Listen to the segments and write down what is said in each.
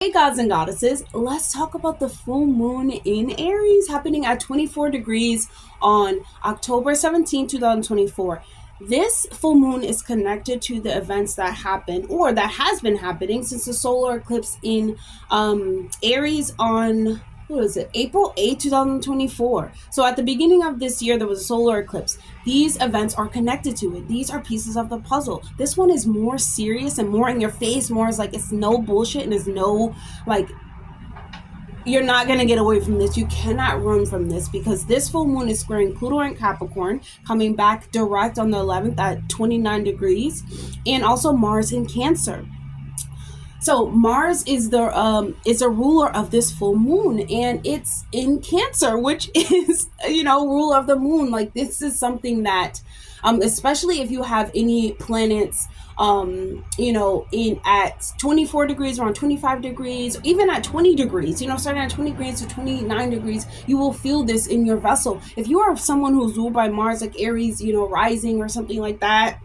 Hey gods and goddesses, let's talk about the full moon in Aries happening at 24 degrees on October 17, 2024. This full moon is connected to the events that happened or that has been happening since the solar eclipse in Aries on what was it, April 8th, 2024. So at the beginning of this year, there was a solar eclipse. These events are connected to it. These are pieces of the puzzle. This one is more serious and more in your face, more is like it's no bullshit and it's no like you're not going to get away from this. You cannot run from this because this full moon is squaring Pluto and Capricorn, coming back direct on the 11th at 29 degrees, and also Mars in Cancer. So Mars is a ruler of this full moon, and it's in Cancer, which is ruler of the moon. Like this is something that, especially if you have any planets, in at 24 degrees, around 25 degrees, even at 20 degrees, starting at 20 degrees to 29 degrees, you will feel this in your vessel. If you are someone who's ruled by Mars, like Aries, rising or something like that,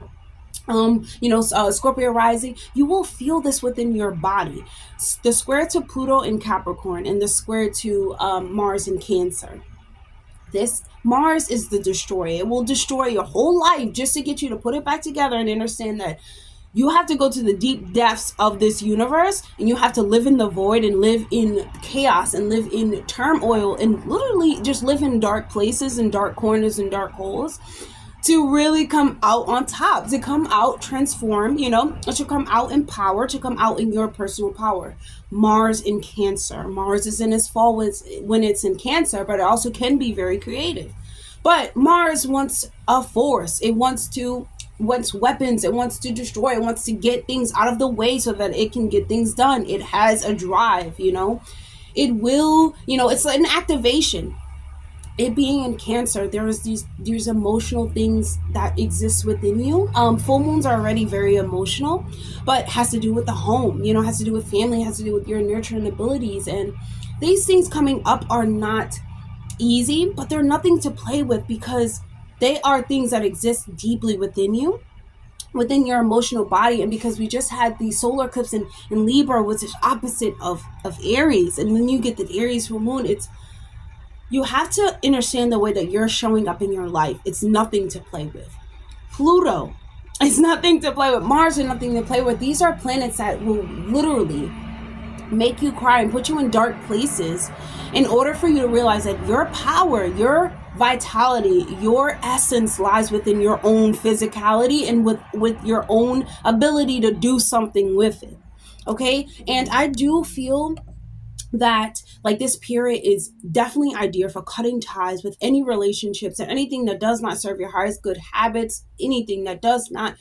Scorpio rising, you will feel this within your body. The square to Pluto in Capricorn and the square to Mars in Cancer. This Mars is the destroyer. It will destroy your whole life just to get you to put it back together and understand that you have to go to the deep depths of this universe and you have to live in the void and live in chaos and live in turmoil and literally just live in dark places and dark corners and dark holes to really come out on top, to come out transform, to come out in power, to come out in your personal power. Mars in Cancer. Mars is in its fall when it's in Cancer, but it also can be very creative. But Mars wants a force. It wants weapons. It wants to destroy. It wants to get things out of the way so that it can get things done. It has a drive, It will, it's like an activation. It being in Cancer, there's emotional things that exist within you. Full moons are already very emotional, but has to do with the home, has to do with family, has to do with your nurturing abilities. And these things coming up are not easy, but they're nothing to play with because they are things that exist deeply within you, within your emotional body. And because we just had the solar eclipse in Libra, which is opposite of Aries, and when you get the Aries full moon, you have to understand the way that you're showing up in your life. It's nothing to play with. Pluto is nothing to play with. Mars is nothing to play with. These are planets that will literally make you cry and put you in dark places in order for you to realize that your power, your vitality, your essence lies within your own physicality and with your own ability to do something with it. Okay? And I do feel that like this period is definitely ideal for cutting ties with any relationships and anything that does not serve your highest good habits, anything that does not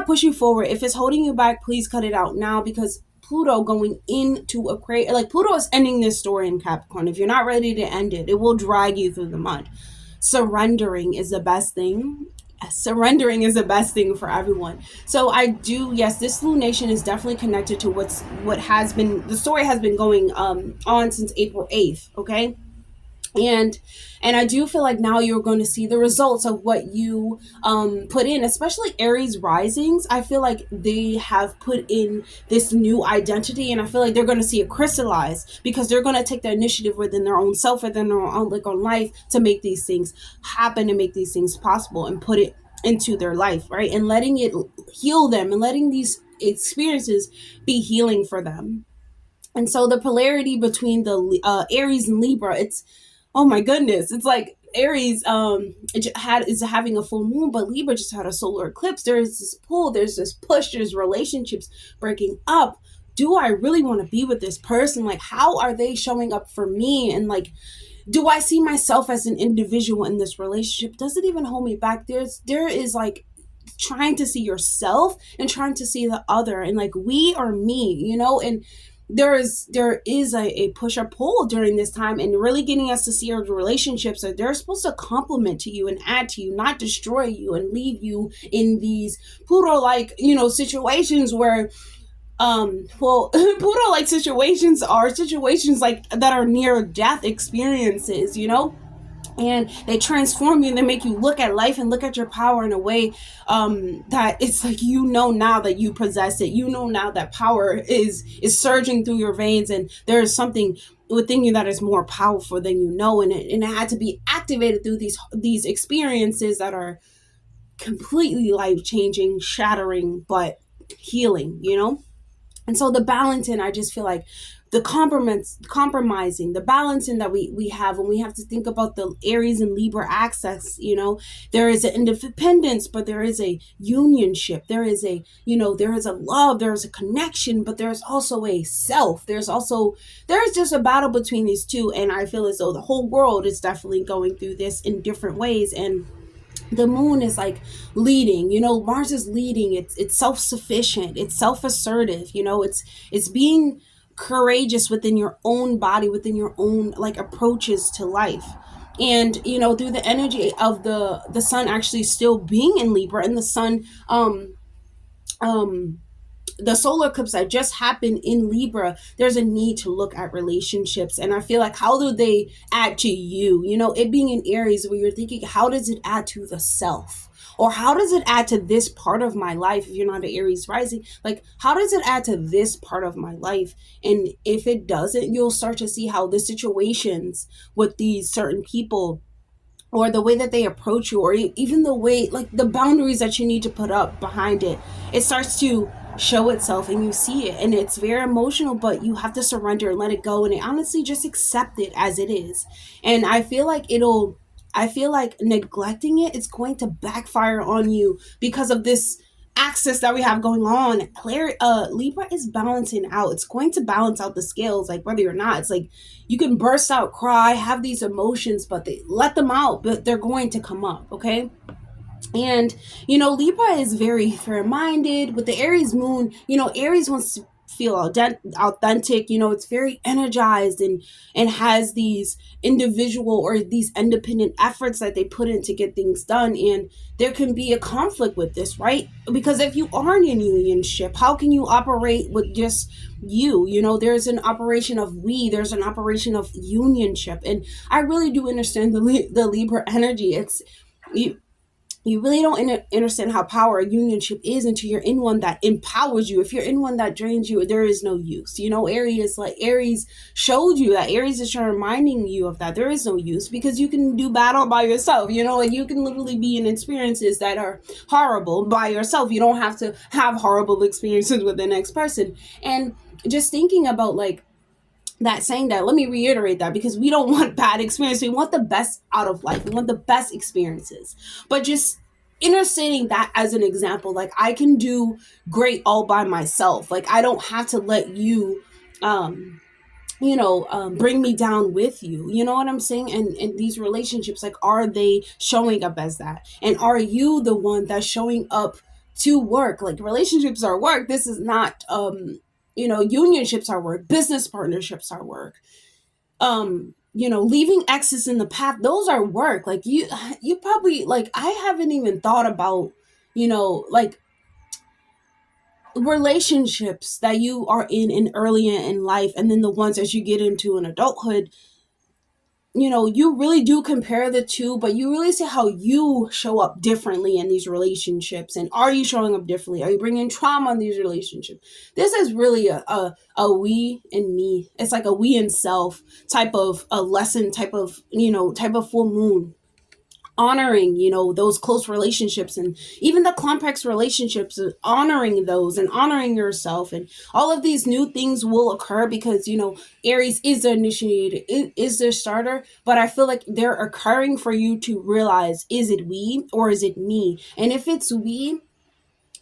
push you forward. If it's holding you back, please cut it out now, because Pluto going into Aquarius, like Pluto is ending this story in Capricorn. If you're not ready to end it, it will drag you through the mud. Surrendering is the best thing. Surrendering is the best thing for everyone. So yes, this lunation is definitely connected to what has been, the story has been going on since April 8th. Okay. And I do feel like now you're going to see the results of what you put in, especially Aries risings. I feel like they have put in this new identity, and I feel like they're going to see it crystallize because they're going to take the initiative within their own self, within their own outlook on life, to make these things happen and make these things possible and put it into their life, right? And letting it heal them and letting these experiences be healing for them. And so the polarity between the Aries and Libra, oh my goodness, it's like Aries is having a full moon, but Libra just had a solar eclipse. There's this pull, there's this push, there's relationships breaking up. Do I really want to be with this person? Like, how are they showing up for me? And like, do I see myself as an individual in this relationship? Does it even hold me back? There is like trying to see yourself and trying to see the other, and like we are me, and there is a push or pull during this time, and really getting us to see our relationships that they're supposed to complement to you and add to you, not destroy you and leave you in these Pluto like situations where Pluto like situations are situations like that are near death experiences, and they transform you and they make you look at life and look at your power in a way that it's like, now that you possess it, now that power is surging through your veins, and there is something within you that is more powerful than and it had to be activated through these experiences that are completely life changing, shattering, but healing, and so the balancing, I just feel like the compromising, the balancing that we have when we have to think about the Aries and Libra access, there is an independence, but there is a unionship. There is there is a love, there is a connection, but there's also a self. There's just a battle between these two. And I feel as though the whole world is definitely going through this in different ways. And the moon is like leading, Mars is leading. It's self-sufficient, it's self-assertive, it's being courageous within your own body, within your own like approaches to life. And through the energy of the sun actually still being in Libra, and the sun um the solar eclipse that just happened in Libra, there's a need to look at relationships. And I feel like, how do they add to you? It being in Aries, where you're thinking, how does it add to the self? Or how does it add to this part of my life? If you're not an Aries rising, like, how does it add to this part of my life? And if it doesn't, you'll start to see how the situations with these certain people, or the way that they approach you, or even the way, like the boundaries that you need to put up behind it, it starts to show itself, and you see it, and it's very emotional, but you have to surrender and let it go, and honestly just accept it as it is. And I feel like neglecting it's going to backfire on you because of this axis that we have going on. Libra is balancing out. It's going to balance out the scales, like whether or not. It's like you can burst out, cry, have these emotions, but they let them out, but they're going to come up, okay? And Libra is very fair-minded. With the Aries moon, Aries wants to feel authentic. It's very energized, and has these individual or these independent efforts that they put in to get things done. And there can be a conflict with this, right? Because if you aren't in unionship, how can you operate with just you? There's an operation of we, there's an operation of unionship. And I really do understand the Libra energy. It's you really don't understand how power a unionship is until you're in one that empowers you. If you're in one that drains you, there is no use. Aries showed you that. Aries is trying reminding you of that. There is no use, because you can do battle by yourself. Like you can literally be in experiences that are horrible by yourself. You don't have to have horrible experiences with the next person. And just thinking about like that, saying that, let me reiterate that, because we don't want bad experience. We want the best out of life. We want the best experiences. But just understanding that as an example, like I can do great all by myself. Like I don't have to let you bring me down with you. You know what I'm saying? And these relationships, like, are they showing up as that? And are you the one that's showing up to work? Like, relationships are work. This is not unionships are work, business partnerships are work. Leaving exes in the path, those are work. Like you probably, like, I haven't even thought about, like, relationships that you are in earlier in life, and then the ones as you get into an adulthood. You really do compare the two, but you really see how you show up differently in these relationships. And are you showing up differently? Are you bringing trauma in these relationships? This is really a we and me. It's like a we and self type of a lesson, type of full moon, honoring those close relationships, and even the complex relationships, honoring those and honoring yourself. And all of these new things will occur because Aries is the initiator, it is the starter, but I feel like they're occurring for you to realize, is it we or is it me? And if it's we,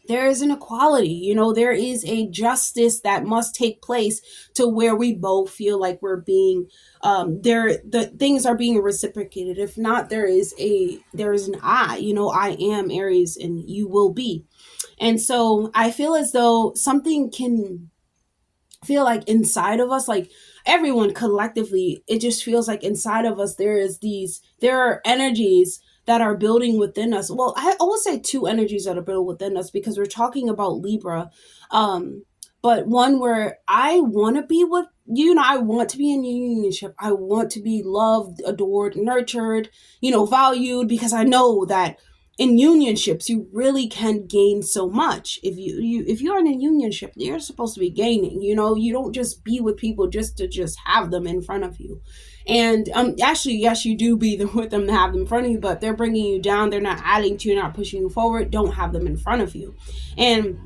there is an equality, there is a justice that must take place, to where we both feel like we're being the things are being reciprocated. If not, there is an I am Aries and you will be. And so I feel as though something can feel like inside of us, like everyone collectively, it just feels like inside of us there are energies that are building within us. Well, I always say two energies that are built within us, because we're talking about Libra. but one where I want to be with you. I want to be in a unionship. I want to be loved, adored, nurtured, valued, because I know that in unionships you really can gain so much. If you're in a unionship, you're supposed to be gaining. You don't just be with people just to just have them in front of you. And actually, yes, you do be with them to have them in front of you, but they're bringing you down. They're not adding to you, not pushing you forward. Don't have them in front of you. And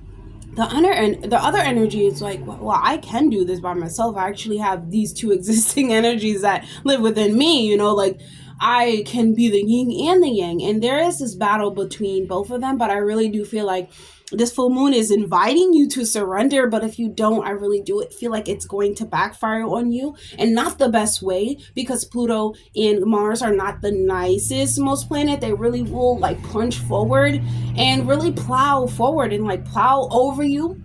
the other energy is like, well, I can do this by myself. I actually have these two existing energies that live within me, like I can be the yin and the yang. And there is this battle between both of them, but I really do feel like this full moon is inviting you to surrender. But if you don't, I really do feel like it's going to backfire on you, and not the best way, because Pluto and Mars are not the nicest most planet. They really will like plunge forward and really plow forward and like plow over you.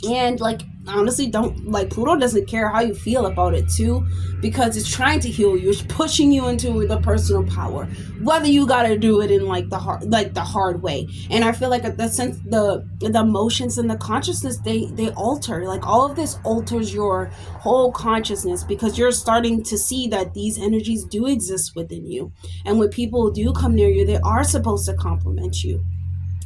And like, honestly, don't like, Pluto doesn't care how you feel about it too, because it's trying to heal you. It's pushing you into the personal power, whether you got to do it in like the hard way. And I feel like the emotions and the consciousness, they alter. Like, all of this alters your whole consciousness, because you're starting to see that these energies do exist within you. And when people do come near you, they are supposed to compliment you.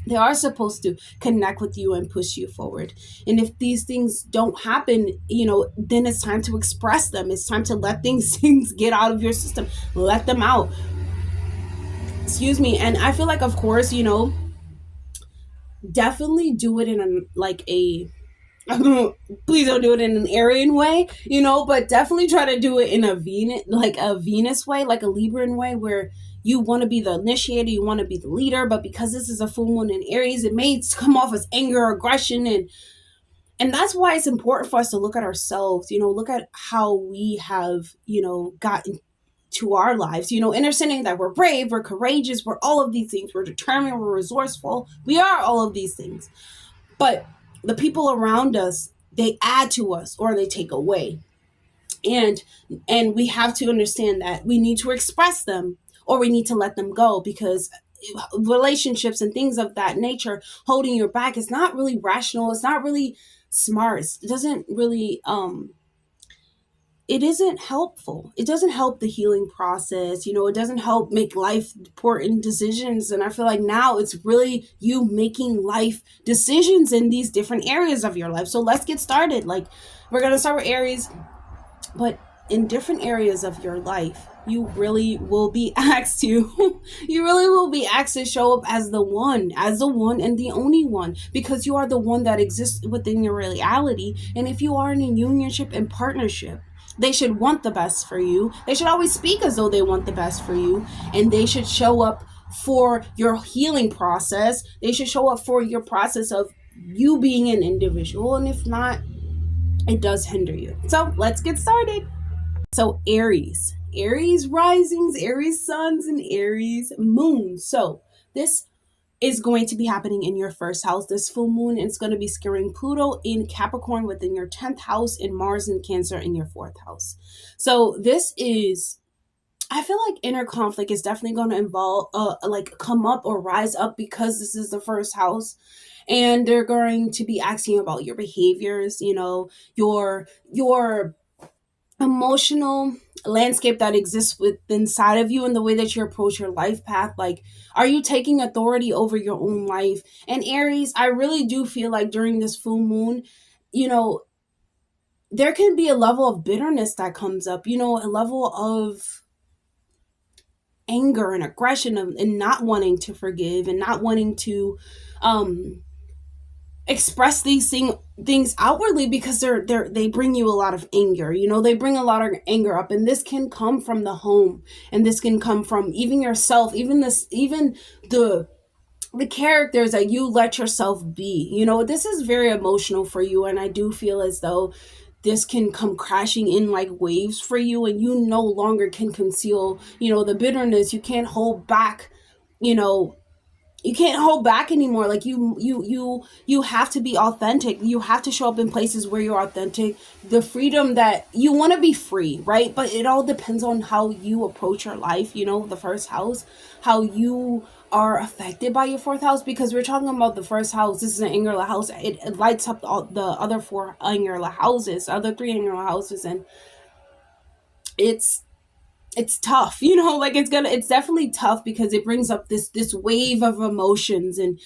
They are supposed to connect with you and push you forward. And if these things don't happen, then it's time to express them. It's time to let things get out of your system. Let them out. Excuse me. And I feel like, of course, definitely do it in please don't do it in an Aryan way, but definitely try to do it in a Venus way, like a Libran way, where you want to be the initiator, you want to be the leader. But because this is a full moon in Aries, it may come off as anger, aggression, and that's why it's important for us to look at ourselves, look at how we have, gotten to our lives, understanding that we're brave, we're courageous, we're all of these things, we're determined, we're resourceful, we are all of these things. But the people around us, they add to us or they take away. And we have to understand that we need to express them or we need to let them go, because relationships and things of that nature holding you back is not really rational. It's not really smart. It doesn't really it isn't helpful. It doesn't help the healing process. It doesn't help make life important decisions. And I feel like now it's really you making life decisions in these different areas of your life. So let's get started. Like, we're going to start with Aries, but in different areas of your life, you really will be asked to, you really will be asked to show up as the one and the only one, because you are the one that exists within your reality. And if you are in a unionship and partnership, they should want the best for you. They should always speak as though they want the best for you. And they should show up for your healing process. They should show up for your process of you being an individual. And if not, it does hinder you. So let's get started. So Aries risings, Aries suns, and Aries moons. So this is going to be happening in your first house. This full moon is going to be scaring Pluto in Capricorn within your 10th house, and Mars in Cancer in your 4th house. So this is, I feel like inner conflict is definitely going to involve come up or rise up, because this is the first house. And they're going to be asking about your behaviors, your emotional landscape that exists inside of you, and the way that you approach your life path. Like, are you taking authority over your own life? And Aries, I really do feel like during this full moon, there can be a level of bitterness that comes up, a level of anger and aggression and not wanting to forgive and not wanting to express these things outwardly, because they bring you a lot of anger. They bring a lot of anger up, and this can come from the home, and this can come from even yourself, even the characters that you let yourself be. This is very emotional for you, and I do feel as though this can come crashing in like waves for you, and you no longer can conceal the bitterness. You can't hold back. You can't hold back anymore. Like, you have to be authentic. You have to show up in places where you're authentic. The freedom that you want to be free, right? But it all depends on how you approach your life. The first house, how you are affected by your fourth house, because we're talking about the first house. This is an angular house. It lights up the other four angular houses, other three angular houses, and it's tough, you know, like it's definitely tough, because it brings up this wave of emotions, and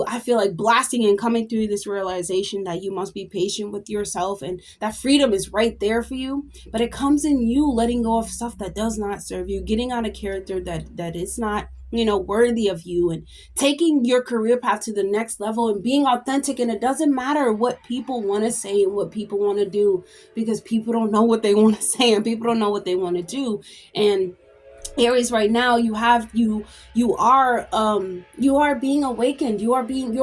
I feel like blasting and coming through this realization that you must be patient with yourself, and that freedom is right there for you, but it comes in you letting go of stuff that does not serve you, getting out of character that is not, you know, worthy of you, and taking your career path to the next level and being authentic. And it doesn't matter what people want to say and what people want to do, because people don't know what they want to say, and people don't know what they want to do. And Aries, right now, you are being awakened. You are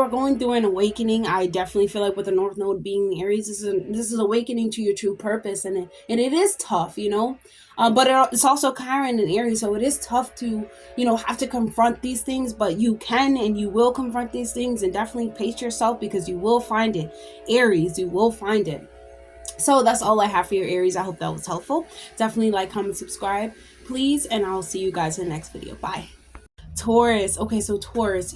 going through an awakening. I definitely feel like with the North Node being Aries, this is awakening to your true purpose, and it is tough, you know. But it's also Chiron and Aries, so it is tough to, you know, have to confront these things. But you can and you will confront these things, and definitely pace yourself, because you will find it, Aries. You will find it. So that's all I have for your Aries. I hope that was helpful. Definitely like, comment, subscribe, please, and I'll see you guys in the next video. Bye. Taurus. Okay, so Taurus,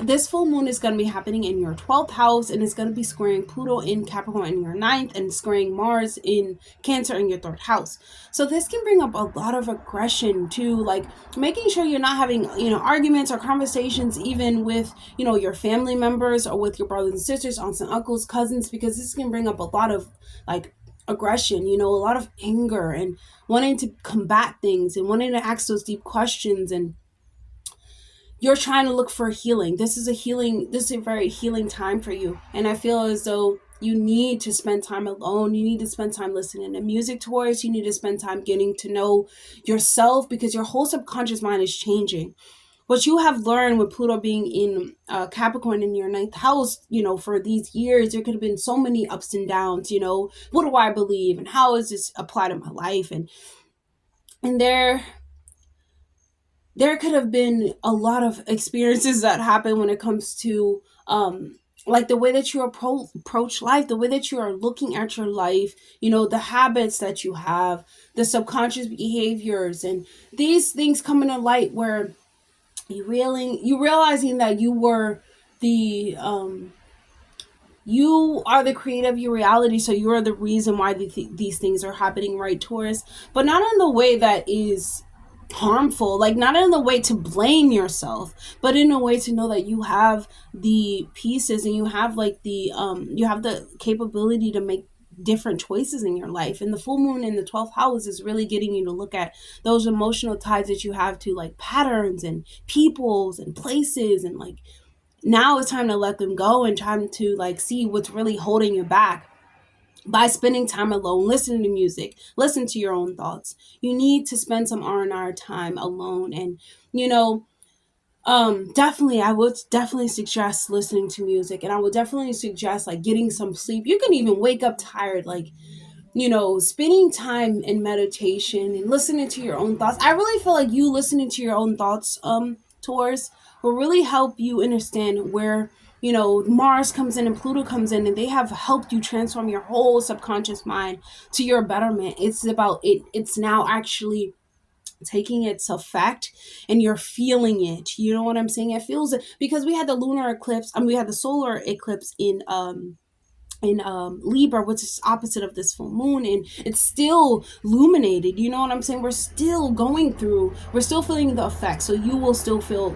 this full moon is going to be happening in your 12th house, and it's going to be squaring Pluto in Capricorn in your 9th, and squaring Mars in Cancer in your 3rd house. So this can bring up a lot of aggression too, like making sure you're not having, you know, arguments or conversations even with, you know, your family members, or with your brothers and sisters, aunts and uncles, cousins, because this can bring up a lot of like aggression, you know, a lot of anger, and wanting to combat things, and wanting to ask those deep questions, and you're trying to look for healing. This is a very healing time for you. And I feel as though you need to spend time alone. You need to spend time listening to music, Taurus. You need to spend time getting to know yourself, because your whole subconscious mind is changing. What you have learned with Pluto being in Capricorn in your 9th house, you know, for these years, there could have been so many ups and downs, you know, what do I believe, and how is this applied to my life? And there could have been a lot of experiences that happen when it comes to like the way that you approach life, the way that you are looking at your life, you know, the habits that you have, the subconscious behaviors, and these things come into light where you realizing that you were the you are the creator of your reality, so you are the reason why these things are happening, right, Taurus? But not in the way that is harmful, like not in the way to blame yourself, but in a way to know that you have the pieces, and you have like you have the capability to make different choices in your life. And the full moon in the 12th house is really getting you to look at those emotional ties that you have to like patterns and peoples and places, and like now it's time to let them go, and time to like see what's really holding you back. By spending time alone, listening to music, listen to your own thoughts. You need to spend some R&R time alone. And, you know, definitely, I would definitely suggest listening to music, and I would definitely suggest like getting some sleep. You can even wake up tired, like, you know, spending time in meditation and listening to your own thoughts. I really feel like you listening to your own thoughts, Taurus, will really help you understand where, you know, Mars comes in and Pluto comes in, and they have helped you transform your whole subconscious mind to your betterment. It's about it. It's now actually taking its effect, and you're feeling it. You know what I'm saying? It feels it, because we had the lunar eclipse. We had the solar eclipse in Libra, which is opposite of this full moon, and it's still illuminated. You know what I'm saying? We're still feeling the effects, so you will still feel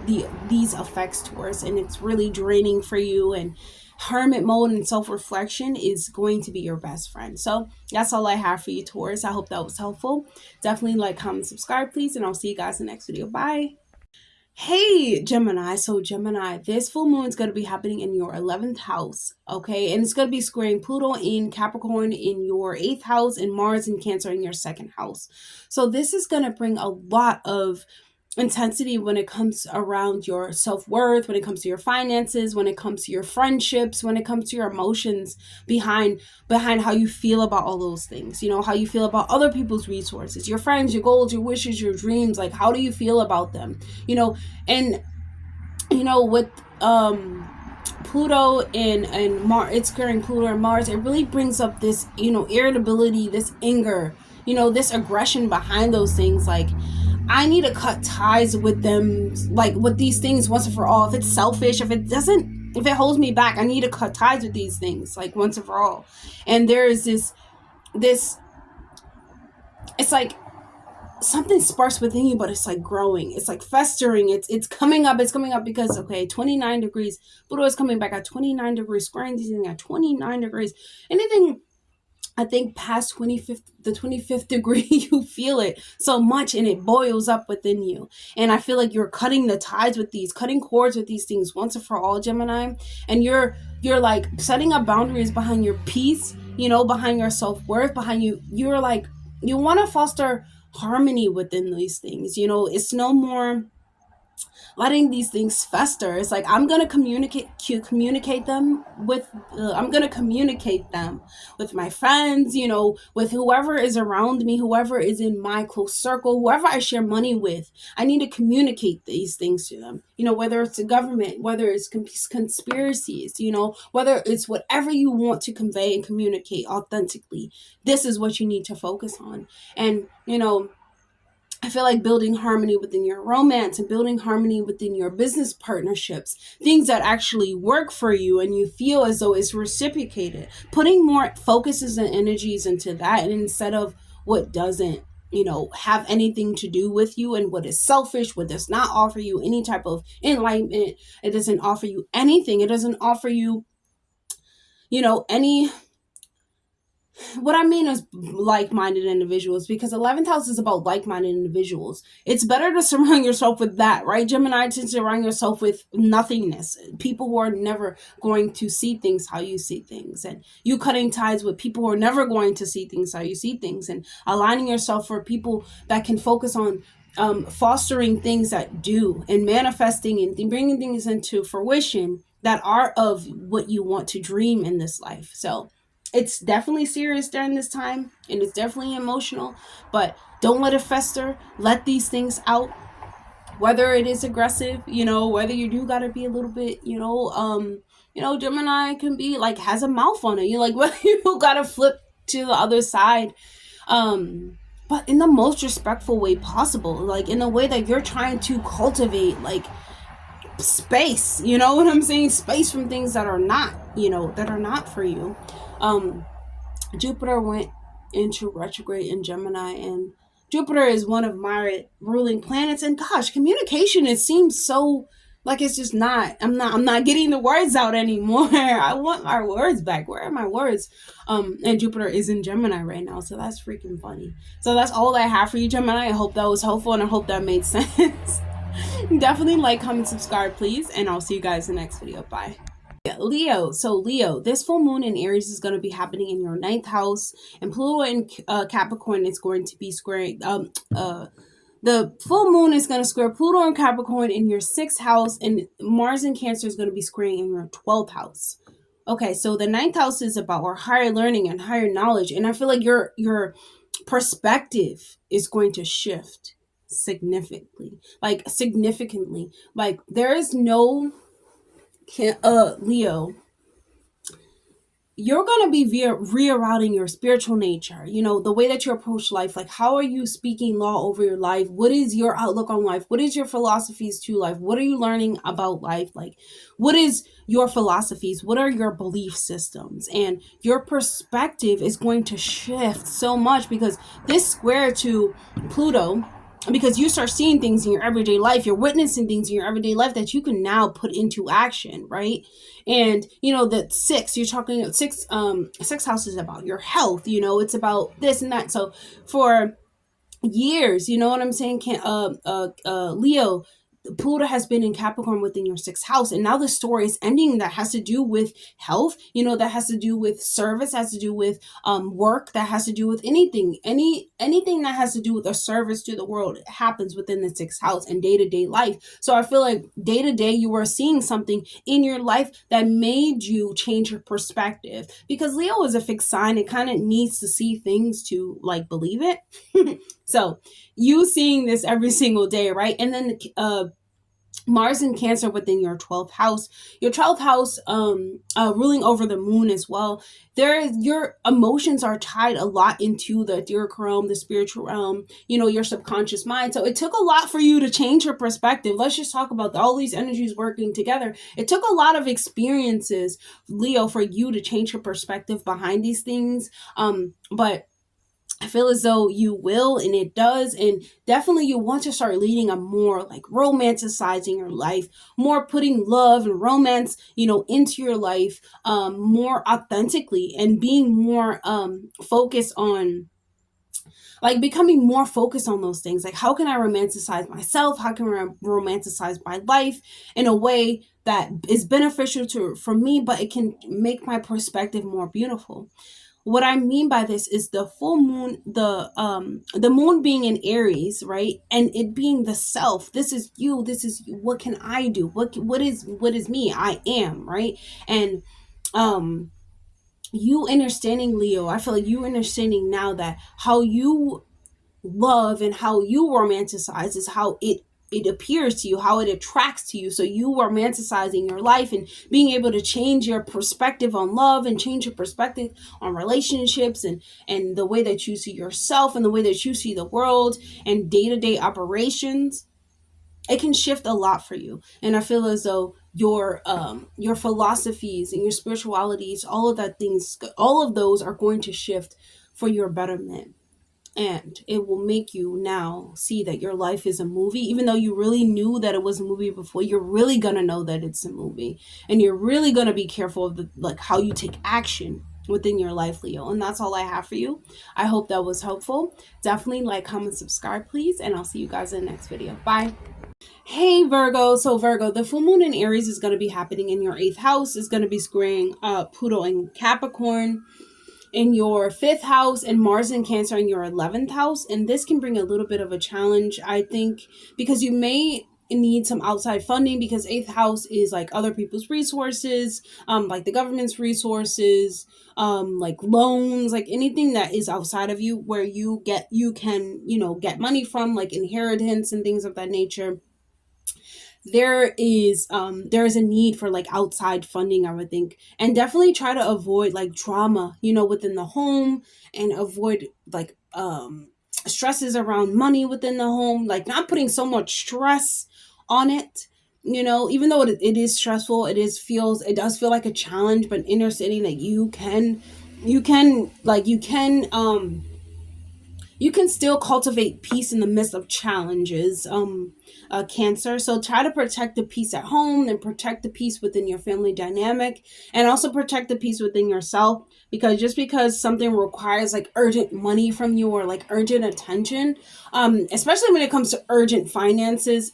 these effects, Taurus, and it's really draining for you. And hermit mode and self-reflection is going to be your best friend. So that's all I have for you, Taurus. I hope that was helpful. Definitely like, comment, subscribe, please, and I'll see you guys in the next video. Bye. Hey, Gemini. So Gemini, this full moon is going to be happening in your 11th house, okay? And it's going to be squaring Pluto in Capricorn in your 8th house, and Mars in Cancer in your 2nd house. So this is going to bring a lot of intensity when it comes around your self-worth, when it comes to your finances, when it comes to your friendships, when it comes to your emotions behind how you feel about all those things. You know, how you feel about other people's resources, your friends, your goals, your wishes, your dreams. Like, how do you feel about them? You know, and you know, with Pluto and Mars, it's squaring Pluto and Mars, it really brings up this, you know, irritability, this anger, you know, this aggression behind those things. Like, I need to cut ties with them, like with these things once and for all. If it's selfish, if it holds me back, I need to cut ties with these things, like once and for all. And there is this, it's like something sparks within you, but it's like growing, it's like festering, it's coming up, because, okay, 29 degrees, Pluto is coming back at 29 degrees, squaring these things at 29 degrees. Anything, I think, past the 25th degree, you feel it so much and it boils up within you. And I feel like you're cutting the ties with cutting cords with these things once and for all, Gemini. And you're like setting up boundaries behind your peace, behind your self-worth, behind you're like, you want to foster harmony within these things. It's no more letting these things fester. It's like, I'm gonna communicate them with my friends, with whoever is around me, whoever is in my close circle, whoever I share money with. I need to communicate these things to them, whether it's the government, whether it's conspiracies, whether it's whatever you want to convey and communicate authentically. This is what you need to focus on. And I feel like building harmony within your romance and building harmony within your business partnerships, things that actually work for you and you feel as though it's reciprocated, putting more focuses and energies into that, and instead of what doesn't, have anything to do with you, and what is selfish, what does not offer you any type of enlightenment. It doesn't offer you anything. It doesn't offer you, any. What I mean is like-minded individuals, because 11th house is about like-minded individuals. It's better to surround yourself with that, right, Gemini? To surround yourself with nothingness, people who are never going to see things how you see things, and you cutting ties with people who are never going to see things how you see things, and aligning yourself for people that can focus on fostering things that do, and manifesting and bringing things into fruition that are of what you want to dream in this life. So it's definitely serious during this time, and it's definitely emotional, but don't let it fester. Let these things out, whether it is aggressive, whether you do gotta be a little bit, Gemini can be like, has a mouth on it. You like, whether you gotta flip to the other side, but in the most respectful way possible, like in a way that you're trying to cultivate, like, space, you know what I'm saying? Space from things that are not, that are not for you. Jupiter went into retrograde in Gemini, and Jupiter is one of my ruling planets, and gosh, communication, it seems so like it's just not, I'm not getting the words out anymore. I want my words back. Where are my words? And Jupiter is in Gemini right now, so that's freaking funny. So that's all I have for you, Gemini. I hope that was helpful, and I hope that made sense. Definitely like, comment, subscribe, please, and I'll see you guys in the next video. Bye. Leo. So Leo, this full moon in Aries is going to be happening in your 9th house, and Pluto in Capricorn is going to be squaring. The full moon is going to square Pluto and Capricorn in your 6th house, and Mars in Cancer is going to be squaring in your 12th house. Okay, so the 9th house is about our higher learning and higher knowledge, and I feel like your perspective is going to shift significantly. Like there is no Leo, you're going to be rerouting your spiritual nature, the way that you approach life. Like, how are you speaking law over your life? What is your outlook on life? What is your philosophies to life? What are you learning about life? Like, what is your philosophies? What are your belief systems? And your perspective is going to shift so much, because this square to Pluto, because you start seeing things in your everyday life, you're witnessing things in your everyday life that you can now put into action, right? And the 6, you're talking 6 house is about your health, it's about this and that. So for years, you know what I'm saying, Leo, Pluto has been in Capricorn within your 6th house, and now the story is ending. That has to do with health, that has to do with service, has to do with work, that has to do with anything that has to do with a service to the world. It happens within the 6th house and day-to-day life. So I feel like day-to-day you are seeing something in your life that made you change your perspective, because Leo is a fixed sign. It kind of needs to see things to like believe it. So you seeing this every single day, right? And then Mars in Cancer within your 12th house. Your 12th house, ruling over the moon as well. Your emotions are tied a lot into the etheric realm, the spiritual realm, your subconscious mind. So it took a lot for you to change your perspective. Let's just talk about all these energies working together. It took a lot of experiences, Leo, for you to change your perspective behind these things. But I feel as though you will, and it does, and definitely you want to start leading a more like romanticizing your life, more putting love and romance, into your life, more authentically, and being more focused on, like, becoming more focused on those things. Like, how can I romanticize myself? How can I romanticize my life in a way that is beneficial for me, but it can make my perspective more beautiful? What I mean by this is the full moon, the moon being in Aries, right? And it being the self. This is you. This is you. What can I do? What is me? I am, right? And you understanding, Leo, I feel like you understanding now that how you love and how you romanticize is how it appears to you, how it attracts to you. So you romanticizing your life and being able to change your perspective on love and change your perspective on relationships and the way that you see yourself and the way that you see the world and day-to-day operations. It can shift a lot for you. And I feel as though your philosophies and your spiritualities, all of those are going to shift for your betterment. And it will make you now see that your life is a movie. Even though you really knew that it was a movie before, you're really gonna know that it's a movie, and you're really gonna be careful of how you take action within your life, Leo. And that's all I have for you. I hope that was helpful. Definitely like, comment, subscribe, please, and I'll see you guys in the next video. Bye. Hey Virgo. So Virgo, the full moon in Aries is going to be happening in your 8th house. It's going to be squaring Pluto and Capricorn in your 5th house, and Mars and Cancer in your 11th house. And this can bring a little bit of a challenge, I think, because you may need some outside funding, because 8th house is like other people's resources, like the government's resources, like loans, like anything that is outside of you where you can get money from, like inheritance and things of that nature. There is a need for like outside funding, I would think. And definitely try to avoid like drama, within the home, and avoid like stresses around money within the home, like not putting so much stress on it. Even though it is stressful, it does feel like a challenge, but understanding that you can still cultivate peace in the midst of challenges, Cancer. So try to protect the peace at home and protect the peace within your family dynamic, and also protect the peace within yourself, because just because something requires like urgent money from you or like urgent attention, especially when it comes to urgent finances,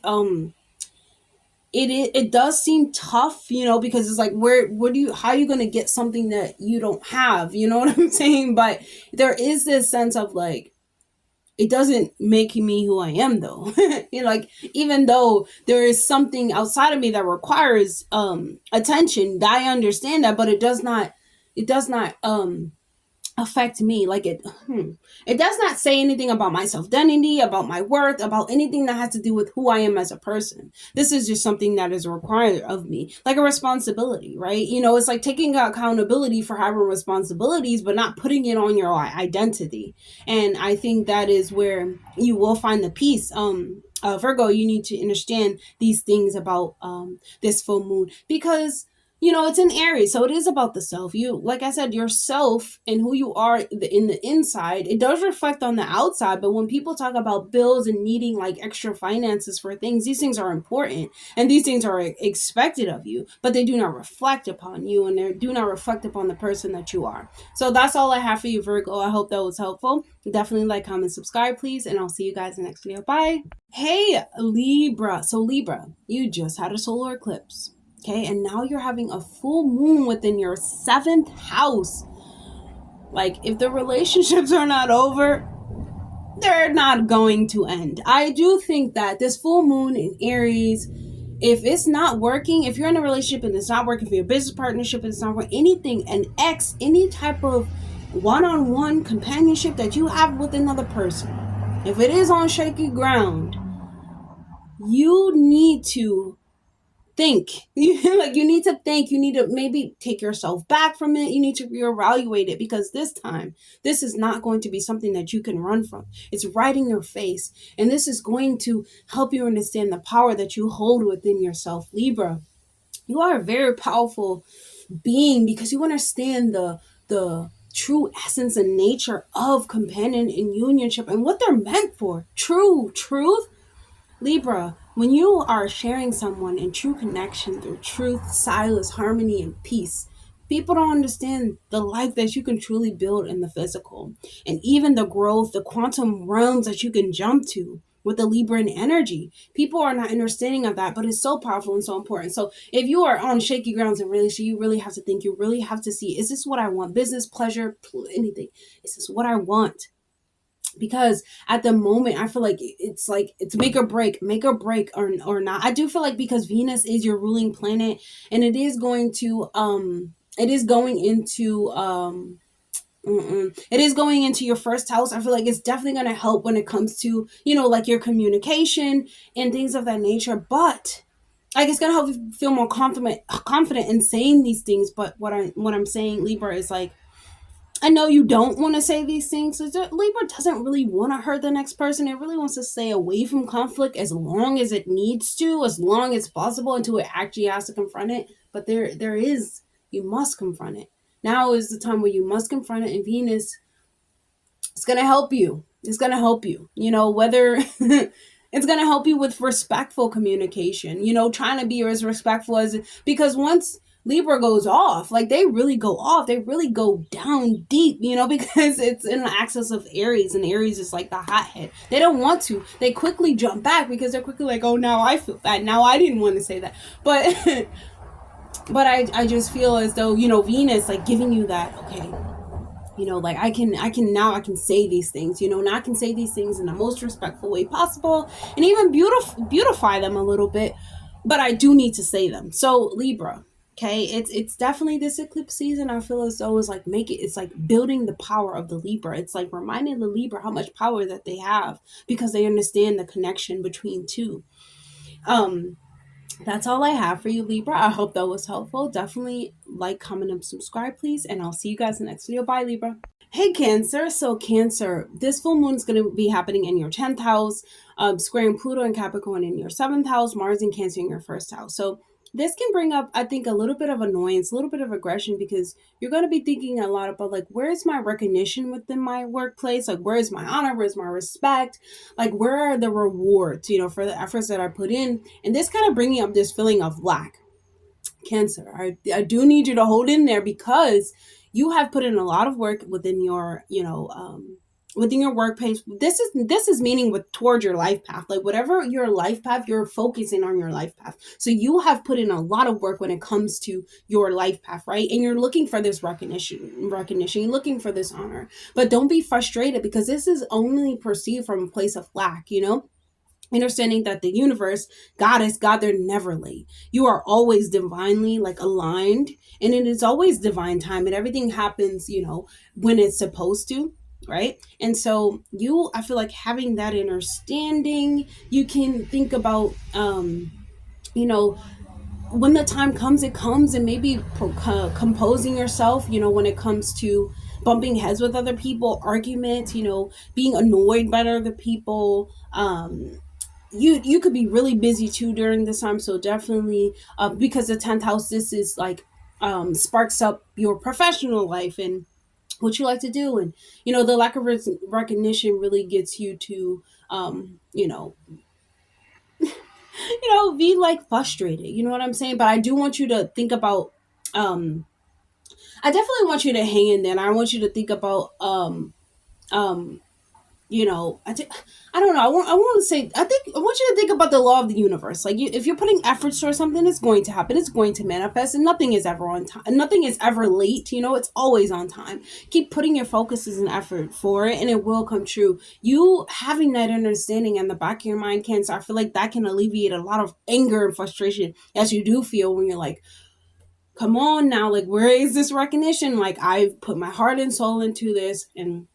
it does seem tough, because it's like, how are you going to get something that you don't have, you know what I'm saying? But there is this sense of like, it doesn't make me who I am, though. Like, even though there is something outside of me that requires attention, I understand that, but it does not affect me. Like it does not say anything about my self-identity, about my worth, about anything that has to do with who I am as a person. This is just something that is required of me, like a responsibility, right? It's like taking accountability for having responsibilities, but not putting it on your identity. And I think that is where you will find the peace. Virgo, you need to understand these things about this full moon, because it's in Aries, so it is about the self. Like I said, yourself and who you are in the inside, it does reflect on the outside. But when people talk about bills and needing like extra finances for things, these things are important and these things are expected of you, but they do not reflect upon you, and they do not reflect upon the person that you are. So that's all I have for you, Virgo. I hope that was helpful. Definitely like, comment, subscribe, please, and I'll see you guys in the next video. Bye. Hey, Libra. So Libra, you just had a solar eclipse. Okay, and now you're having a full moon within your 7th house. Like, if the relationships are not over, they're not going to end. I do think that this full moon in Aries, if it's not working, if you're in a relationship and it's not working for your business partnership and it's not working, anything, any type of one-on-one companionship that you have with another person, if it is on shaky ground, you need to think. Like, you need to think. You need to maybe take yourself back from it. You need to reevaluate it, because this time, this is not going to be something that you can run from. It's right in your face. And this is going to help you understand the power that you hold within yourself, Libra. You are a very powerful being, because you understand the true essence and nature of companion and unionship and what they're meant for. True truth. Libra, when you are sharing someone in true connection through truth, silence, harmony, and peace, people don't understand the life that you can truly build in the physical, and even the growth, the quantum realms that you can jump to with the Libran energy. People are not understanding of that, but it's so powerful and so important. So if you are on shaky grounds in relationship, you really have to think, you really have to see, is this what I want? Business, pleasure, anything. Is this what I want? Because at the moment, I feel like it's make or break, or not. I do feel like, because Venus is your ruling planet, and it is going to it is going into it is going into your first house. I feel like it's definitely going to help when it comes to, like, your communication and things of that nature. But like, it's going to help you feel more confident in saying these things. But what I'm saying, Libra, is like, I know you don't want to say these things. Libra doesn't really want to hurt the next person. It really wants to stay away from conflict as long as it needs to, as long as possible, until it actually has to confront it. But you must confront it. Now is the time where you must confront it, and Venus, it's going to help you. It's going to help you, whether it's going to help you with respectful communication, trying to be as respectful as, because once Libra goes off, like, they really go off. They really go down deep, because it's in the axis of Aries, and Aries is like the hothead. They don't want to. They quickly jump back, because they're quickly like, oh, now I feel bad. Now I didn't want to say that. But but I just feel as though, Venus, like, giving you that, okay, like, I can say these things, now I can say these things in the most respectful way possible, and even beautify them a little bit, but I do need to say them. So Libra, okay, it's definitely this eclipse season. I feel as though it's like building the power of the Libra. It's like reminding the Libra how much power that they have, because they understand the connection between two. That's all I have for you, Libra. I hope that was helpful. Definitely like, comment, and subscribe, please. And I'll see you guys in the next video. Bye, Libra. Hey, Cancer. So, Cancer, this full moon is going to be happening in your 10th house, squaring Pluto and Capricorn in your 7th house, Mars and Cancer in your 1st house. So, this can bring up, I think, a little bit of annoyance, a little bit of aggression, because you're going to be thinking a lot about, like, where's my recognition within my workplace? Like, where's my honor? Where's my respect? Like, where are the rewards, for the efforts that I put in? And this kind of bringing up this feeling of lack. Cancer, I do need you to hold in there, because you have put in a lot of work within your, within your workplace. This is meaning towards your life path, like, whatever your life path, you're focusing on your life path. So you have put in a lot of work when it comes to your life path, right? And you're looking for this recognition, you're looking for this honor, but don't be frustrated, because this is only perceived from a place of lack, understanding that the universe, God, they're never late. You are always divinely, like, aligned, and it is always divine time, and everything happens, when it's supposed to, right? And so I feel like, having that understanding, you can think about, when the time comes, it comes, and maybe composing yourself, when it comes to bumping heads with other people, arguments, being annoyed by other people. You could be really busy too during this time. So definitely, because the 10th house, this is like, sparks up your professional life and what you like to do. And, the lack of recognition really gets you to, be like frustrated. You know what I'm saying? But I do want you to think about, I definitely want you to hang in there. And I want you to think about, I don't know. I want to say, I want you to think about the law of the universe. Like, if you're putting efforts towards something, it's going to happen. It's going to manifest, and nothing is ever on time. Nothing is ever late. It's always on time. Keep putting your focuses and effort for it, and it will come true. You having that understanding in the back of your mind, Cancer, I feel like that can alleviate a lot of anger and frustration as you do feel when you're like, come on now, like, where is this recognition? Like, I've put my heart and soul into this, and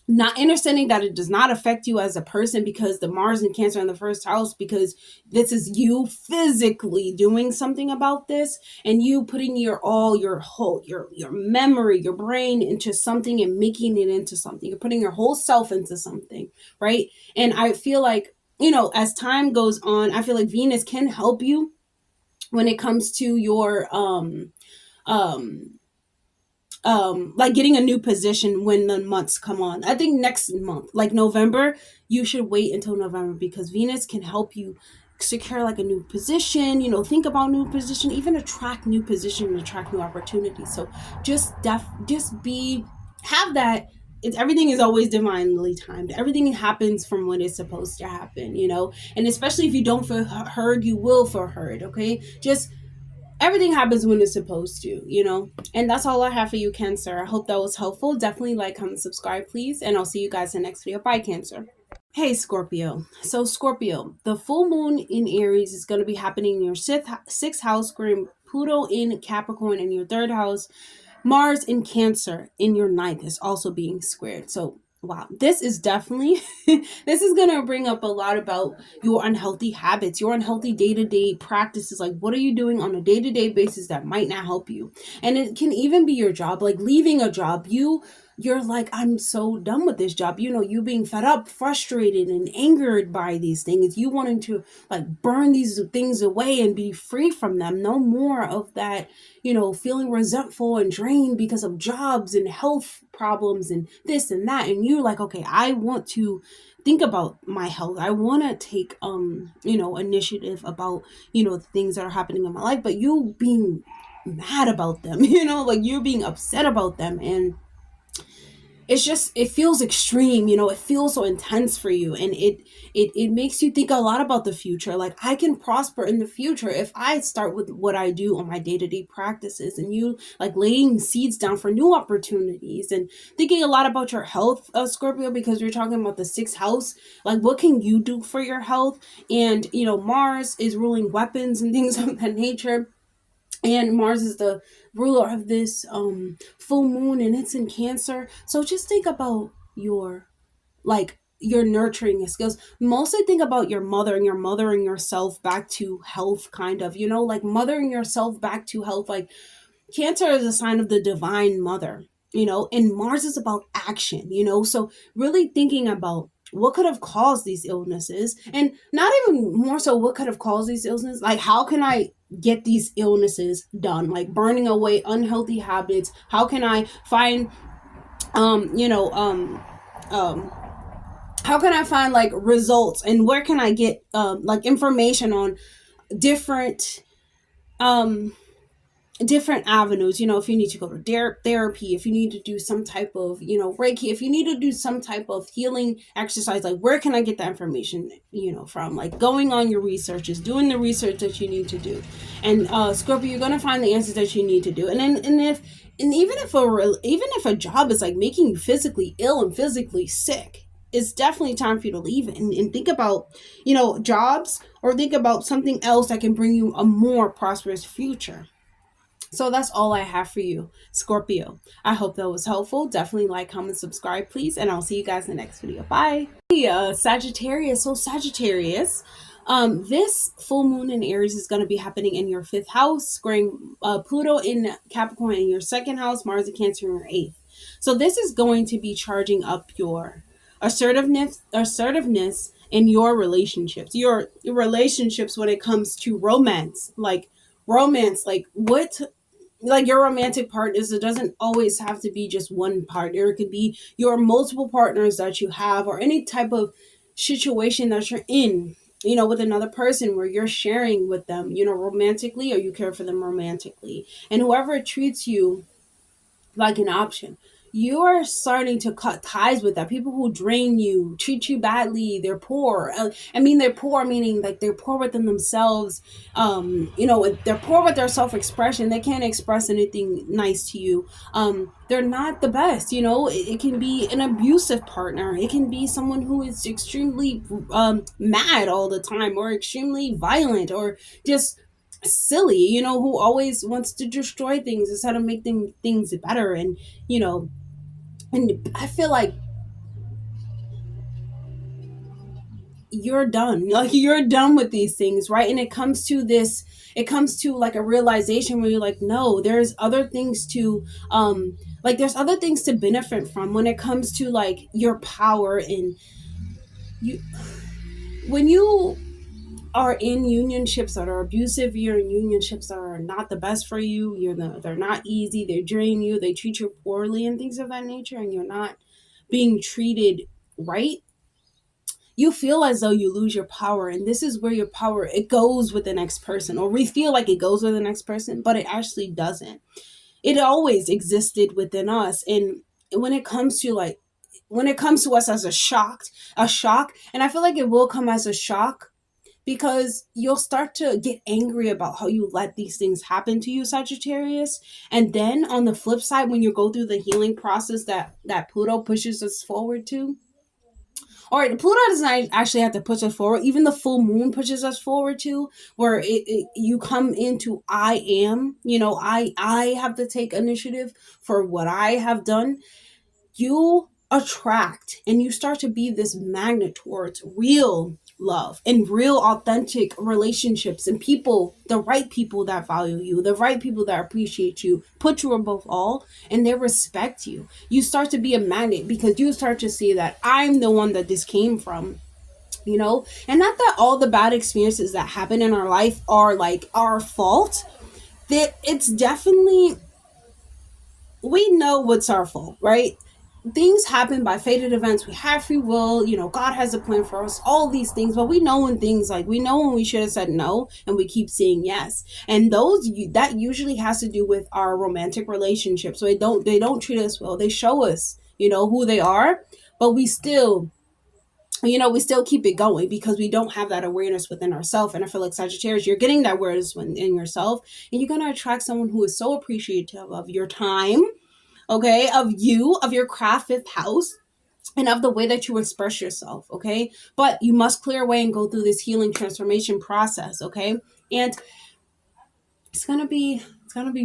not understanding that it does not affect you as a person, because the Mars and Cancer in the first house, because this is you physically doing something about this, and you putting your all, your whole, your memory, your brain into something and making it into something. You're putting your whole self into something, right? And I feel like, as time goes on, I feel like Venus can help you when it comes to your um like getting a new position when the months come on. I think next month, like November, you should wait until November, because Venus can help you secure like a new position, think about new position, even attract new position and attract new opportunities. So just be have that. It's, everything is always divinely timed. Everything happens from when it's supposed to happen, and especially if you don't feel heard, you will feel heard. Okay, just everything happens when it's supposed to. And that's all I have for you, Cancer. I hope that was helpful. Definitely like, comment, subscribe, please, and I'll see you guys in the next video. Bye, Cancer. Hey, Scorpio. So, Scorpio, the full moon in Aries is going to be happening in your sixth house, squaring Pluto in Capricorn in your third house. Mars in Cancer in your ninth is also being squared. So, wow, this is definitely, this is going to bring up a lot about your unhealthy habits, your unhealthy day-to-day practices. Like, what are you doing on a day-to-day basis that might not help you? And it can even be your job, like leaving a job. You're like, I'm so done with this job. You being fed up, frustrated, and angered by these things. You wanting to like burn these things away and be free from them. No more of that, feeling resentful and drained because of jobs and health problems and this and that. And you're like, okay, I want to think about my health. I want to take, initiative about, the things that are happening in my life, but you being mad about them, like you're being upset about them. And it feels extreme, it feels so intense for you, and it makes you think a lot about the future. Like, I can prosper in the future if I start with what I do on my day-to-day practices, and you like laying seeds down for new opportunities, and thinking a lot about your health, Scorpio, because we're talking about the sixth house. Like, what can you do for your health? And Mars is ruling weapons and things of that nature, and Mars is the ruler of this full moon, and it's in Cancer. So just think about your nurturing skills. Mostly think about your mother, and your mothering yourself back to health, kind of, like mothering yourself back to health. Like, Cancer is a sign of the divine mother, and Mars is about action, so really thinking about what could have caused these illnesses, and not even more so what could have caused these illnesses, like how can I get these illnesses done, like burning away unhealthy habits. How can I find how can I find like results, and where can I get like information on different different avenues. If you need to go to therapy, if you need to do some type of Reiki, if you need to do some type of healing exercise, like where can I get that information from? Like, going on your researches, doing the research that you need to do. And Scorpio, you're going to find the answers that you need to do. And then even if a job is like making you physically ill and physically sick, it's definitely time for you to leave it, and think about jobs, or think about something else that can bring you a more prosperous future. So that's all I have for you, Scorpio. I hope that was helpful. Definitely like, comment, subscribe, please, and I'll see you guys in the next video. Bye. Hey, Sagittarius. So, Sagittarius, this full moon in Aries is going to be happening in your fifth house, squaring Pluto in Capricorn in your second house, Mars in Cancer in your eighth. So this is going to be charging up your assertiveness in your relationships, your relationships when it comes to romance, like what, like your romantic partners. It doesn't always have to be just one partner. It could be your multiple partners that you have, or any type of situation that you're in, with another person, where you're sharing with them, romantically, or you care for them romantically. And whoever treats you like an option, you are starting to cut ties with that. People who drain you, treat you badly, they're poor. They're poor meaning like they're poor within themselves. They're poor with their self-expression. They can't express anything nice to you. They're not the best. It can be an abusive partner. It can be someone who is extremely mad all the time, or extremely violent, or just silly, who always wants to destroy things instead of make things better. And and I feel like you're done. Like, you're done with these things, right? And it comes to this, it comes to like a realization where you're like, no, there's other things to like, there's other things to benefit from when it comes to like your power. And you, when you are in unionships that are abusive, you're in unionships that are not the best for you, they're not easy, they drain you, they treat you poorly and things of that nature, and you're not being treated right, you feel as though you lose your power. And this is where your power, it goes with the next person, or we feel like it goes with the next person, but it actually doesn't. It always existed within us. And when it comes to like, when it comes to us as a shock, and I feel like it will come as a shock, because you'll start to get angry about how you let these things happen to you, Sagittarius. And then on the flip side, when you go through the healing process that Pluto pushes us forward to, or Pluto does not actually have to push us forward. Even the full moon pushes us forward to, where you come into I am, I have to take initiative for what I have done. You attract and you start to be this magnet towards real love and real authentic relationships, and people, the right people that value you, the right people that appreciate you, put you above all, and they respect you. You start to be a magnet because you start to see that I'm the one that this came from, and not that all the bad experiences that happen in our life are like our fault. That it's definitely, we know what's our fault, right? Things happen by fated events. We have free will, God has a plan for us, all these things. But we know when things, like, we know when we should have said no and we keep saying yes. And that usually has to do with our romantic relationships. So they don't treat us well. They show us, who they are, but we still, we still keep it going because we don't have that awareness within ourselves. And I feel like, Sagittarius, you're getting that awareness in yourself, and you're going to attract someone who is so appreciative of your time, okay, of you, of your craft, fifth house, and of the way that you express yourself, okay? But you must clear away and go through this healing transformation process, okay? And it's gonna be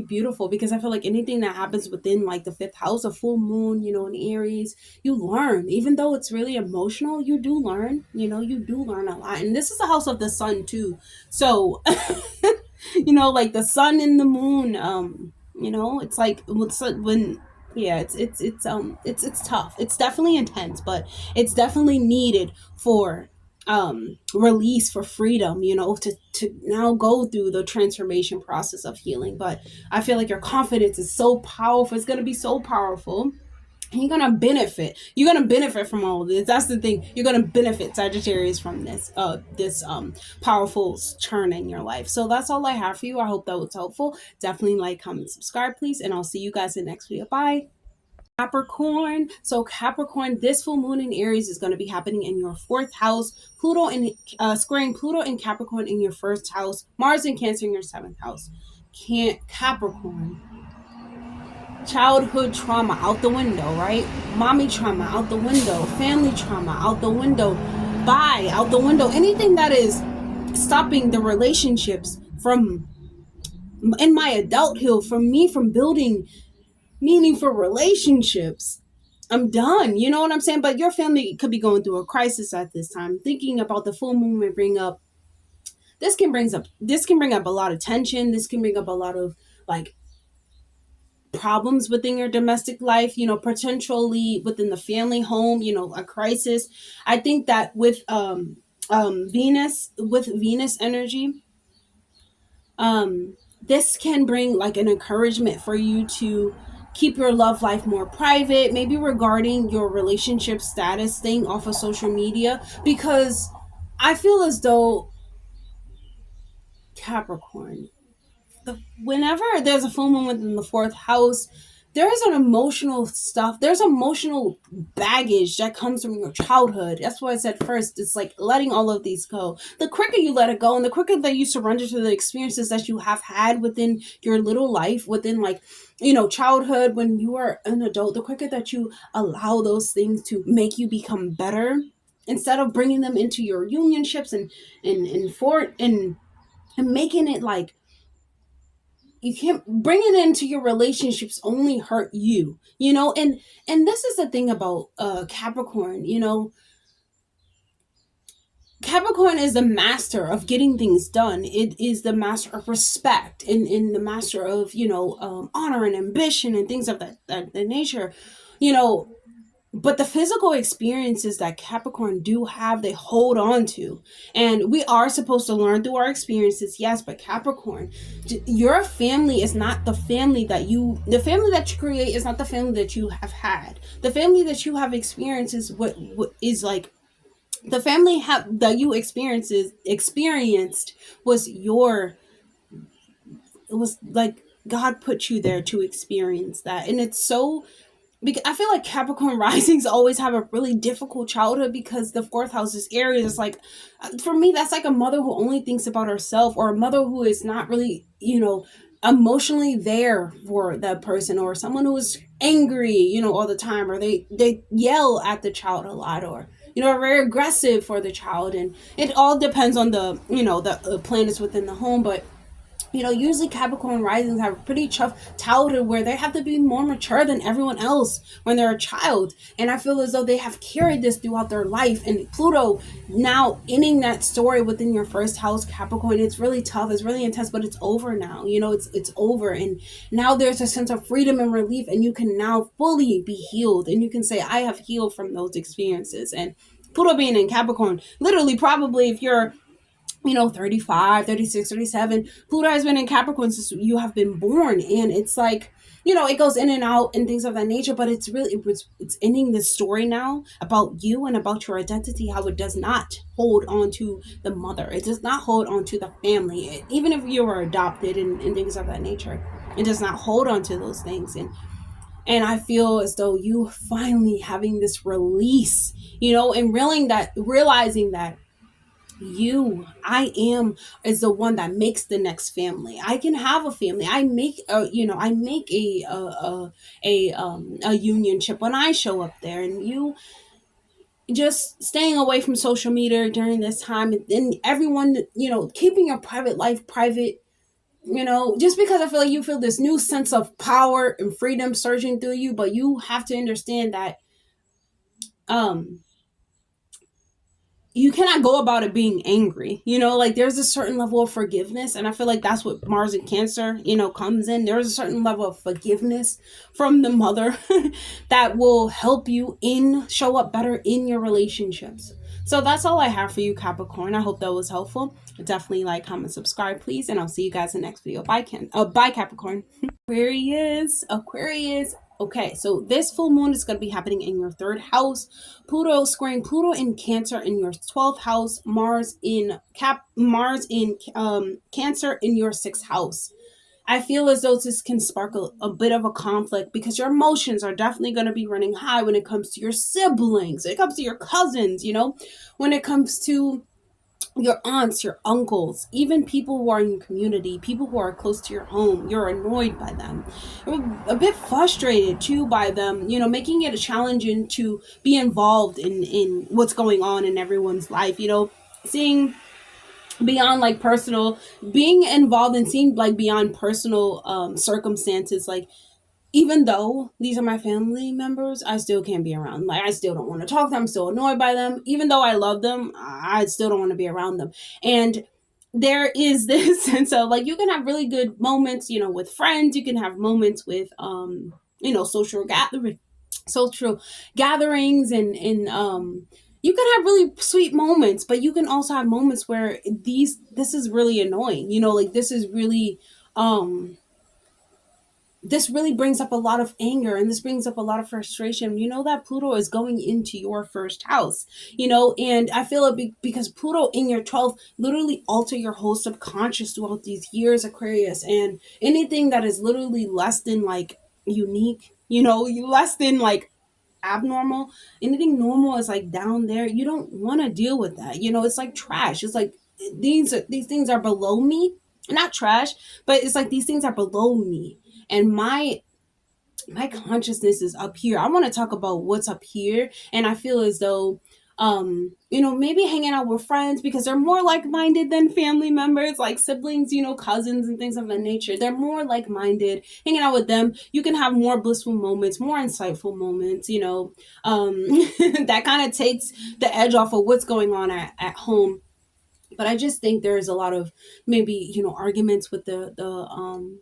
beautiful, because I feel like anything that happens within like the fifth house, a full moon, in Aries, you learn. Even though it's really emotional, you do learn. You do learn a lot. And this is the house of the sun too. So like the sun and the moon, it's like when yeah, it's tough. It's definitely intense, but it's definitely needed for release, for freedom, to now go through the transformation process of healing. But I feel like your confidence is so powerful. It's going to be so powerful, and you're gonna benefit from all of this. That's the thing. You're gonna benefit, Sagittarius, from this powerful turn in your life. So that's all I have for you. I hope that was helpful. Definitely like, comment, subscribe, please, and I'll see you guys in the next video. Bye. Capricorn. So Capricorn, this full moon in Aries is going to be happening in your fourth house. Pluto and squaring Pluto and Capricorn in your first house. Mars and Cancer in your seventh house. Capricorn. Childhood trauma out the window, right? Mommy trauma out the window. Family trauma out the window. Out the window. Anything that is stopping the relationships from, in my adulthood, from building meaningful relationships, I'm done. You know what I'm saying? But your family could be going through a crisis at this time. Thinking about the full moon may bring up, this can bring up a lot of tension. This can bring up a lot of like problems within your domestic life, potentially within the family home, a crisis. I think that with Venus energy, this can bring like an encouragement for you to keep your love life more private, maybe regarding your relationship status, staying off of social media, because I feel as though, Capricorn, whenever there's a full moon within the fourth house, there's emotional baggage that comes from your childhood. That's why I said first, it's like letting all of these go. The quicker you let it go, and the quicker that you surrender to the experiences that you have had within your little life, within like, childhood, when you are an adult, the quicker that you allow those things to make you become better, instead of bringing them into your unionships and making it like, you can't bring it into your relationships, only hurt you, and this is the thing about Capricorn. Capricorn is the master of getting things done. It is the master of respect, and the master of, honor and ambition and things of that nature. You know, but the physical experiences that Capricorn do have, they hold on to. And we are supposed to learn through our experiences, yes, but Capricorn, your family is not the family that you create is not the family that you have had. The family that you have experienced is what is like the family that you experienced was it was like God put you there to experience that. And it's so, because I feel like Capricorn risings always have a really difficult childhood, because the fourth house is Aries. It's like, for me, that's like a mother who only thinks about herself, or a mother who is not really, emotionally there for that person, or someone who is angry, all the time, or they yell at the child a lot, or are very aggressive for the child. And it all depends on the planets within the home. But usually Capricorn risings have a pretty tough childhood, where they have to be more mature than everyone else when they're a child. And I feel as though they have carried this throughout their life. And Pluto now ending that story within your first house, Capricorn, it's really tough. It's really intense, but it's over now. It's over. And now there's a sense of freedom and relief, and you can now fully be healed. And you can say, I have healed from those experiences. And Pluto being in Capricorn, literally, probably if you're 35, 36, 37. Pluto has been in Capricorn since you have been born. And it's like, it goes in and out and things of that nature. But it's really, it's ending the story now about you and about your identity, how it does not hold on to the mother. It does not hold on to the family. Even if you were adopted and things of that nature, it does not hold on to those things. And I feel as though you finally having this release, and realizing that I am is the one that makes the next family. I can have a family. I make a union ship when I show up there. And you just staying away from social media during this time, and everyone, keeping your private life private. Just because I feel like you feel this new sense of power and freedom surging through you, but you have to understand that um you cannot go about it being angry. Like, there's a certain level of forgiveness, and I feel like that's what Mars and Cancer, comes in. There's a certain level of forgiveness from the mother that will help you show up better in your relationships. So that's all I have for you, Capricorn. I hope that was helpful. Definitely like, comment, subscribe, please, and I'll see you guys in the next video. Bye, Capricorn. Aquarius. Okay, so this full moon is going to be happening in your third house. Pluto squaring Pluto in Cancer in your 12th house. Mars in Cancer in your 6th house. I feel as though this can spark a bit of a conflict, because your emotions are definitely going to be running high when it comes to your siblings, when it comes to your cousins, when it comes to your aunts, your uncles, even people who are in your community, people who are close to your home. You're annoyed by them. You're a bit frustrated too by them, making it a challenging to be involved in what's going on in everyone's life, seeing beyond like personal, being involved and seeing like beyond personal circumstances. Like, even though these are my family members, I still can't be around. Like, I still don't want to talk to them. I'm still annoyed by them. Even though I love them, I still don't want to be around them. And there is this sense of like, you can have really good moments, with friends. You can have moments with, social gatherings, and you can have really sweet moments, but you can also have moments where this is really annoying. Like, this really brings up a lot of anger, and this brings up a lot of frustration. That Pluto is going into your first house, and I feel it because Pluto in your 12th literally alter your whole subconscious throughout these years, Aquarius. And anything that is literally less than like unique, less than like abnormal, anything normal is like down there. You don't want to deal with that. It's like trash. It's like these things are below me. Not trash, but it's like these things are below me, and my consciousness is up here. I want to talk about what's up here, and I feel as though maybe hanging out with friends because they're more like-minded than family members, like siblings, cousins and things of that nature. They're more like-minded. Hanging out with them, you can have more blissful moments, more insightful moments, that kind of takes the edge off of what's going on at home. But I just think there's a lot of maybe, arguments with um,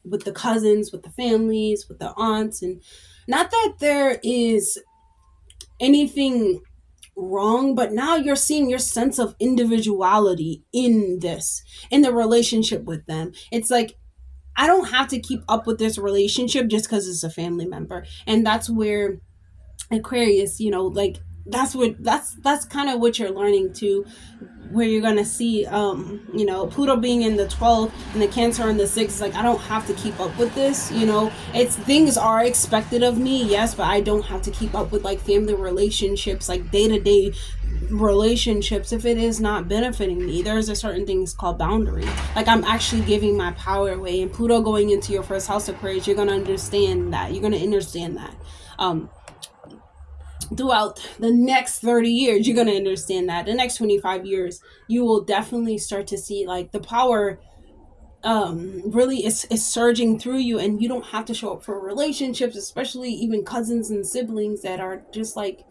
with the cousins, with the families, with the aunts. And not that there is anything wrong, but now you're seeing your sense of individuality in the relationship with them. It's like, I don't have to keep up with this relationship just because it's a family member. And that's where Aquarius, like, that's kind of what you're learning to, where you're gonna see Pluto being in the 12th and the Cancer in the 6th. It's like, I don't have to keep up with this. It's, things are expected of me, yes, but I don't have to keep up with like family relationships, like day-to-day relationships, if it is not benefiting me. There's a certain things called boundary. Like, I'm actually giving my power away. And Pluto going into your first house, Aquarius, you're gonna understand that. Throughout the next 30 years, you're going to understand that. The next 25 years, you will definitely start to see like the power really is surging through you, and you don't have to show up for relationships, especially even cousins and siblings that are just like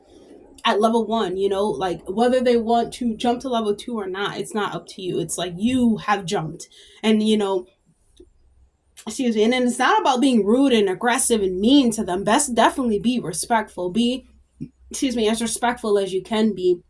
at level 1, like whether they want to jump to level 2 or not, it's not up to you. It's like you have jumped, and excuse me, and then it's not about being rude and aggressive and mean to them. Best definitely be respectful, as respectful as you can be,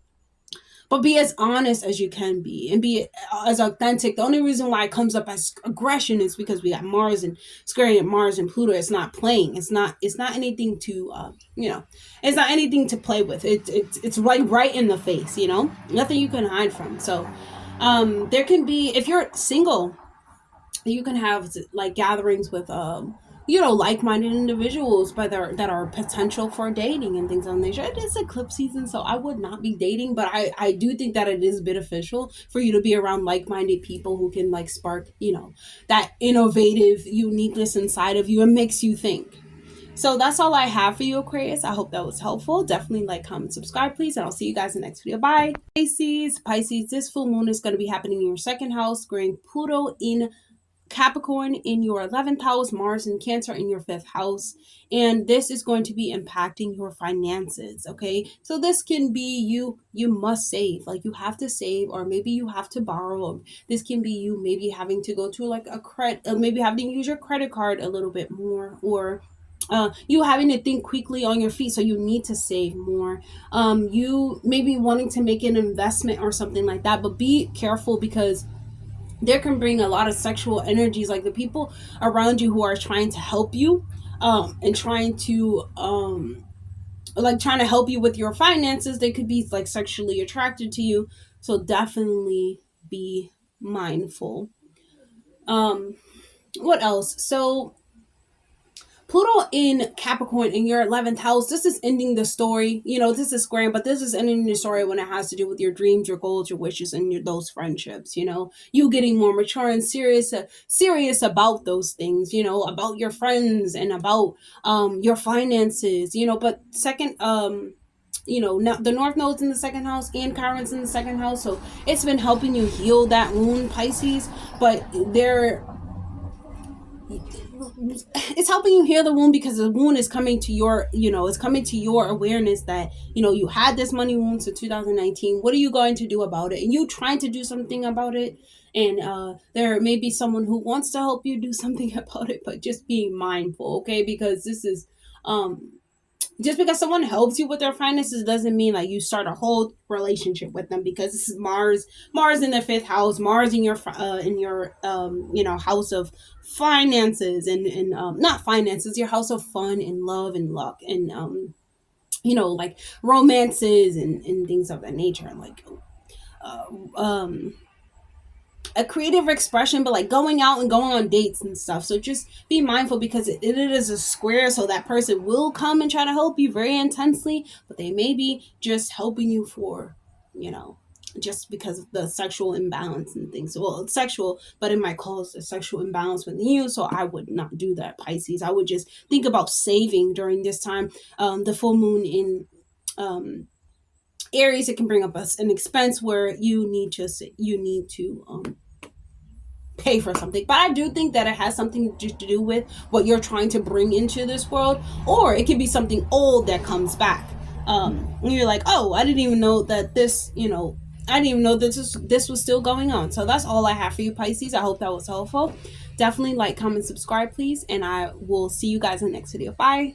but be as honest as you can be, and be as authentic. The only reason why it comes up as aggression is because we got Mars and squaring at Mars and Pluto. It's not playing. It's not anything to it's not anything to play with. It's right in the face. Nothing you can hide from. So there can be, if you're single, you can have like gatherings with like-minded individuals, but that are potential for dating and things on nature. It is eclipse season, so I would not be dating, but I do think that it is beneficial for you to be around like-minded people who can like spark that innovative uniqueness inside of you and makes you think. So that's all I have for you, Aquarius. I hope that was helpful. Definitely like, comment, subscribe, please, and I'll see you guys in the next video. Bye. Pisces, this full moon is going to be happening in your second house, squaring Pluto in Capricorn in your 11th house, Mars and Cancer in your 5th house. And this is going to be impacting your finances. Okay, so this can be you must save, like you have to save, or maybe you have to borrow. This can be you maybe having to go to like a credit, maybe having to use your credit card a little bit more, or you having to think quickly on your feet, so you need to save more. You maybe wanting to make an investment or something like that, but be careful, because there can bring a lot of sexual energies, like the people around you who are trying to help you and trying to help you with your finances. They could be like sexually attracted to you, so definitely be mindful. What else? So Pluto in Capricorn in your 11th house, this is ending the story. This is squaring, but this is ending the story when it has to do with your dreams, your goals, your wishes, and those friendships. You getting more mature and serious about those things, about your friends and about your finances, but second, now the North Node's in the second house and Chiron's in the second house. So it's been helping you heal that wound, Pisces, but it's helping you heal the wound, because the wound is coming to your awareness that you had this money wound since 2019. What are you going to do about it? And you trying to do something about it, and there may be someone who wants to help you do something about it, but just being mindful, okay? Because this is just because someone helps you with their finances doesn't mean like you start a whole relationship with them, because this is Mars in the 5th house, Mars in your house of finances, and not finances, your house of fun and love and luck, and like romances and things of that nature, like a creative expression, but like going out and going on dates and stuff. So just be mindful, because it is a square, so that person will come and try to help you very intensely, but they may be just helping you for just because of the sexual imbalance and things. Well, it's sexual, but it might cause a sexual imbalance within you, so I would not do that, Pisces. I would just think about saving during this time. The full moon in Aries, it can bring up an expense where you need to pay for something. But I do think that it has something to do with what you're trying to bring into this world, or it could be something old that comes back. And you're like, oh, I didn't even know that this, I didn't even know this was still going on. So that's all I have for you, Pisces. I hope that was helpful. Definitely like, comment, subscribe, please, and I will see you guys in the next video. Bye.